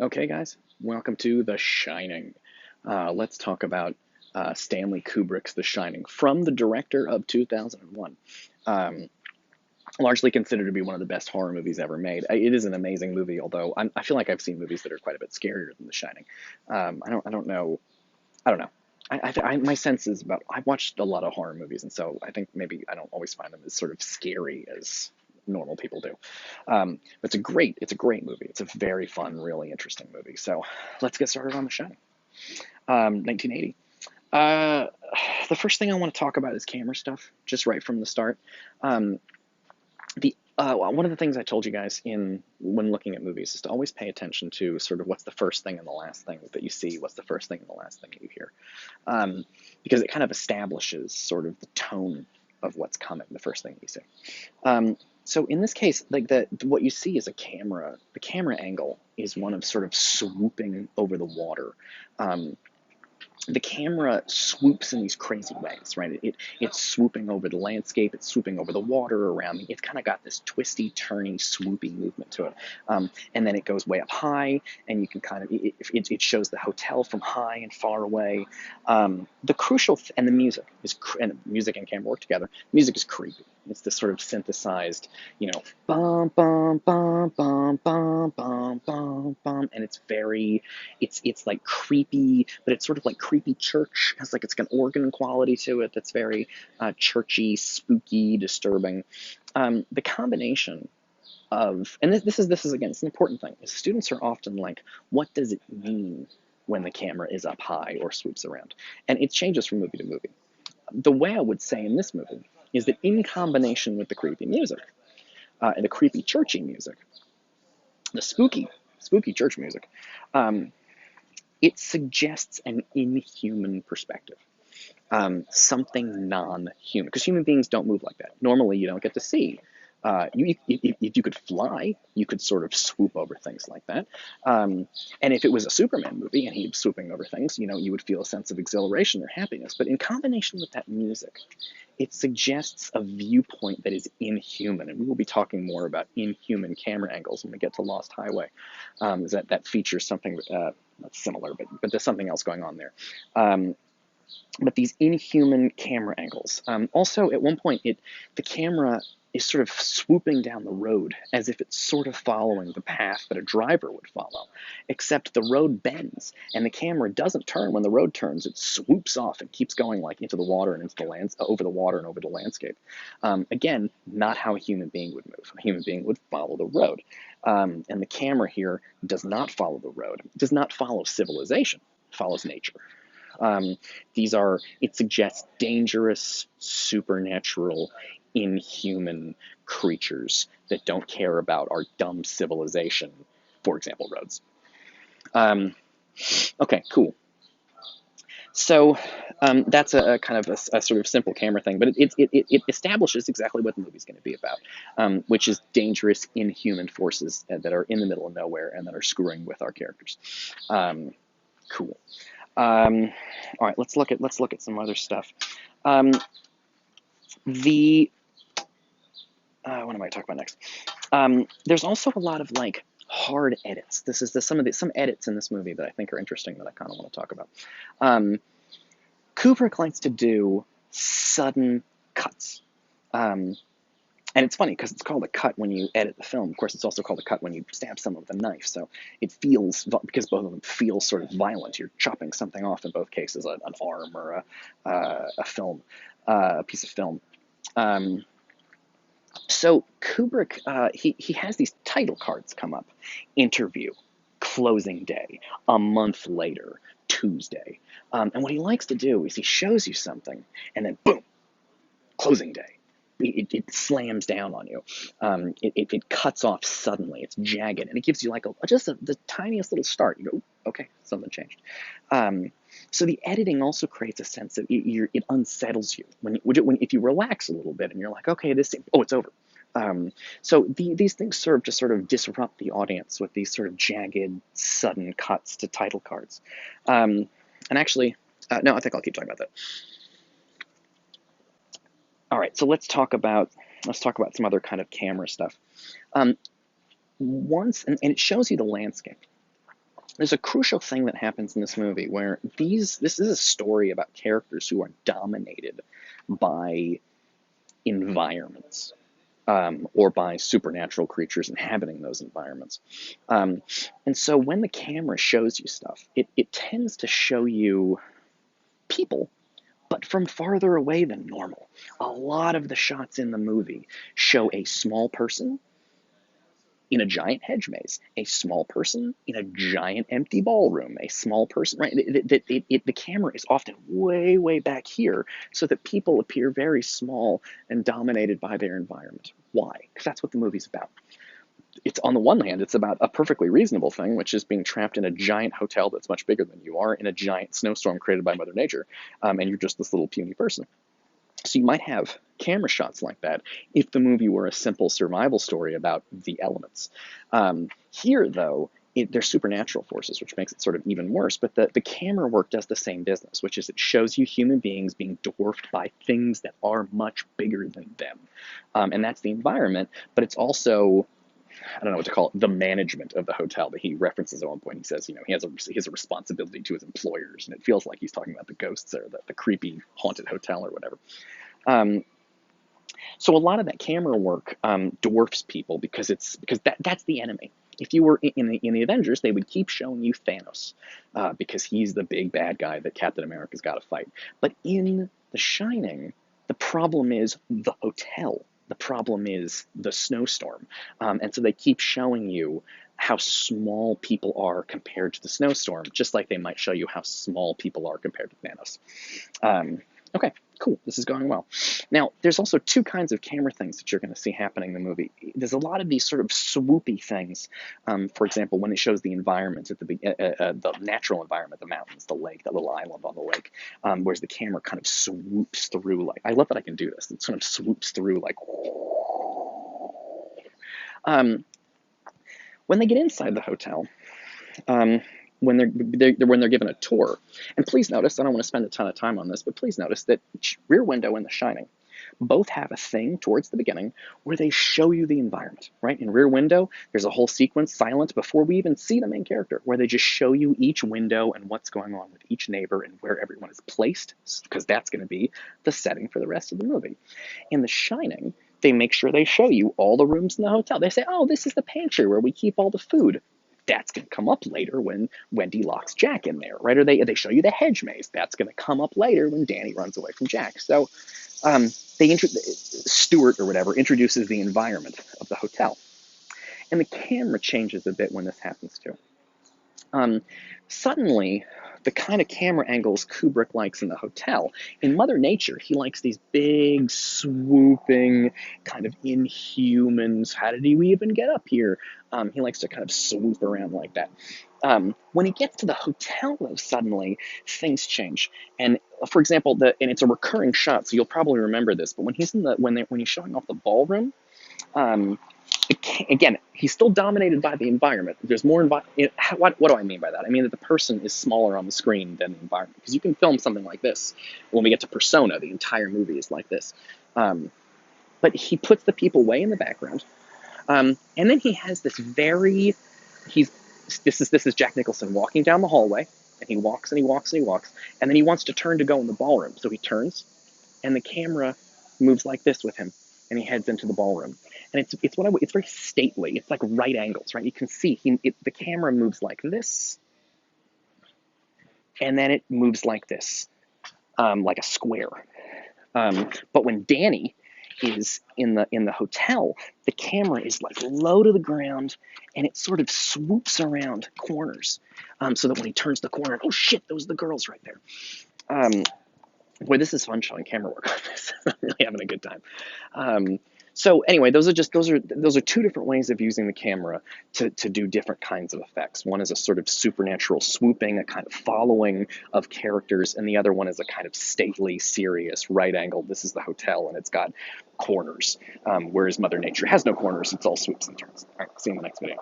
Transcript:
Okay, guys, welcome to The Shining. Let's talk about Stanley Kubrick's The Shining, from the director of 2001. Um, Largely considered to be one of the best horror movies ever made. It is an amazing movie, although I feel like I've seen movies that are quite a bit scarier than The Shining. I don't know. I don't know. My sense is about I've watched a lot of horror movies, and so I think maybe I don't always find them as sort of scary as normal people do. But it's a great movie. It's a very fun, really interesting movie. So let's get started on The Shining. 1980. Uh, the first thing I want to talk about is camera stuff, just right from the start. Um, the One of the things I told you guys in when looking at movies is to always pay attention to sort of what's the first thing and the last thing that you see, what's the first thing and the last thing that you hear, because it kind of establishes sort of the tone of what's coming, the first thing you see. So in this case, like what you see is a camera. The camera angle is one of sort of swooping over the water. Um, the camera swoops in these crazy ways, right? It's swooping over the landscape, it's swooping over the water around me. It's kind of got this twisty, turny, swoopy movement to it. And then it goes way up high, and you can kind of, it shows the hotel from high and far away. The crucial, and the music is, and music and camera work together. Music is creepy. It's this sort of synthesized, bum, bum, bum, bum, bum, bum, bum, bum, and it's very, it's like creepy, but it's sort of like creepy church. Has like it's got an organ quality to it that's very churchy, spooky, disturbing. The combination of, and this is again, it's an important thing. Is students are often like, what does it mean when the camera is up high or swoops around? And it changes from movie to movie. The way I would say in this movie is that in combination with the creepy music and the creepy churchy music, the spooky church music, um, it suggests an inhuman perspective, something non-human, because human beings don't move like that. Normally, you don't get to see. If you could fly, you could sort of swoop over things like that. And if it was a Superman movie and he was swooping over things, you would feel a sense of exhilaration or happiness. But in combination with that music, it suggests a viewpoint that is inhuman. And we will be talking more about inhuman camera angles when we get to Lost Highway. That features something that's similar, but there's something else going on there. But these inhuman camera angles. Also, at one point, the camera is sort of swooping down the road as if it's sort of following the path that a driver would follow, except the road bends and the camera doesn't turn when the road turns. It swoops off and keeps going like into the water and into the lands over the water and over the landscape. Again, not how a human being would move. A human being would follow the road, and the camera here does not follow the road. It does not follow civilization. It follows nature. It suggests dangerous, supernatural, inhuman creatures that don't care about our dumb civilization, for example, roads. Okay, cool. So that's a kind of a sort of simple camera thing, but it establishes exactly what the movie's going to be about, which is dangerous, inhuman forces that are in the middle of nowhere and that are screwing with our characters. Cool. All right, let's look at some other stuff. The What am I talking about next? There's also a lot of like hard edits. Some edits in this movie that I think are interesting that I kind of want to talk about. Kubrick likes to do sudden cuts. And it's funny because it's called a cut when you edit the film. Of course, it's also called a cut when you stab someone with a knife. So it feels, because both of them feel sort of violent. You're chopping something off in both cases, an arm or a piece of film. So Kubrick, he has these title cards come up: interview, closing day, a month later, Tuesday. And what he likes to do is he shows you something, and then boom, closing day. It slams down on you. It cuts off suddenly. It's jagged, and it gives you like the tiniest little start. You go, okay, something changed. So the editing also creates a sense of it unsettles you if you relax a little bit and you're like, okay, it's over. So these things serve to sort of disrupt the audience with these sort of jagged, sudden cuts to title cards. And actually, no, I think I'll keep talking about that. All right, so let's talk about some other kind of camera stuff. Once, and it shows you the landscape. there's a crucial thing that happens in this movie where this is a story about characters who are dominated by environments, or by supernatural creatures inhabiting those environments. Um, and so when the camera shows you stuff, it tends to show you people, but from farther away than normal. A lot of the shots in the movie show a small person in a giant hedge maze, a small person in a giant empty ballroom, a small person, right? The camera is often way, way back here so that people appear very small and dominated by their environment. Why? Because that's what the movie's about. It's on the one hand, it's about a perfectly reasonable thing, which is being trapped in a giant hotel that's much bigger than you are in a giant snowstorm created by Mother Nature, and you're just this little puny person. So you might have camera shots like that if the movie were a simple survival story about the elements. Here, though, there's supernatural forces, which makes it sort of even worse. But the camera work does the same business, which is it shows you human beings being dwarfed by things that are much bigger than them. And that's the environment, but it's also, I don't know what to call it, the management of the hotel that he references at one point. He says, he has a responsibility to his employers, and it feels like he's talking about the ghosts or the creepy haunted hotel or whatever. Um, so a lot of that camera work dwarfs people because that's the enemy. If you were in the Avengers, they would keep showing you Thanos because he's the big bad guy that Captain America's got to fight. But in The Shining, the problem is the hotel. The problem is the snowstorm. And so they keep showing you how small people are compared to the snowstorm, just like they might show you how small people are compared to Thanos. Okay, cool. This is going well. Now, there's also two kinds of camera things that you're going to see happening in the movie. There's a lot of these sort of swoopy things. For example, when it shows the environment, the natural environment, the mountains, the lake, that little island on the lake, whereas the camera kind of swoops through. Like, I love that I can do this. It sort of swoops through like. When they get inside the hotel, when they're given a tour. And please notice, I don't want to spend a ton of time on this, but please notice that Rear Window and The Shining both have a thing towards the beginning where they show you the environment, right? In Rear Window, there's a whole sequence silent before we even see the main character, where they just show you each window and what's going on with each neighbor and where everyone is placed, because that's going to be the setting for the rest of the movie. In The Shining, they make sure they show you all the rooms in the hotel. They say, oh, this is the pantry where we keep all the food. That's going to come up later when Wendy locks Jack in there, right? Or they show you the hedge maze. That's going to come up later when Danny runs away from Jack. So Stuart or whatever introduces the environment of the hotel. And the camera changes a bit when this happens too. Suddenly, the kind of camera angles Kubrick likes in the hotel, in Mother Nature, he likes these big, swooping, kind of inhumans. How did he even get up here? He likes to kind of swoop around like that. When he gets to the hotel, though, suddenly things change. And for example, and it's a recurring shot, so you'll probably remember this. But when he's when he's showing off the ballroom, again, he's still dominated by the environment. There's more what do I mean by that? I mean that the person is smaller on the screen than the environment. Because you can film something like this. When we get to Persona, the entire movie is like this. But he puts the people way in the background. And then he has this this is Jack Nicholson walking down the hallway, and he walks and he walks and he walks, and then he wants to turn to go in the ballroom. So he turns, and the camera moves like this with him, and he heads into the ballroom. And it's very stately. It's like right angles, right? You can see the camera moves like this, and then it moves like this, like a square. But when Danny is in the hotel, the camera is like low to the ground, and it sort of swoops around corners, so that when he turns the corner, oh shit, those are the girls right there. Boy, this is fun showing camera work on this. I'm really having a good time. So anyway, those are two different ways of using the camera to do different kinds of effects. One is a sort of supernatural swooping, a kind of following of characters, and the other one is a kind of stately, serious, right angle. This is the hotel, and it's got corners, whereas Mother Nature has no corners. It's all swoops and turns. All right, see you in the next video.